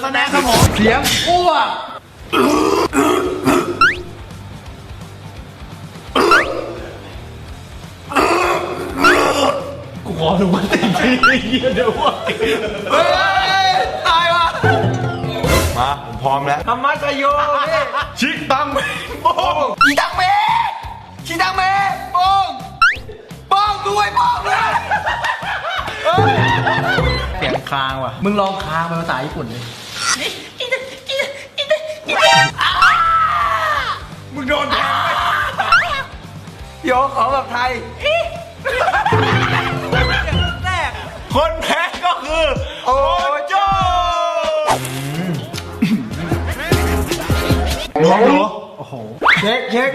คะแนนครับผมเสียงอ้วกกูขอหนูมาติดทีเดี๋ยวว่าตายวะมาผมพร้อมแล้วธรรมะโยชิตังเมโป้งชิตังเมชิตังเมโป้งโป้งด้วยโป้งเลยเสียงคางว่ะมึงลองคางเป็นภาษาญี่ปุ่นดิมึงโดนแทงโยขอแบบไทยคนแพ้ก็คือโอโจ้ลองดูโอ้โหเช็ค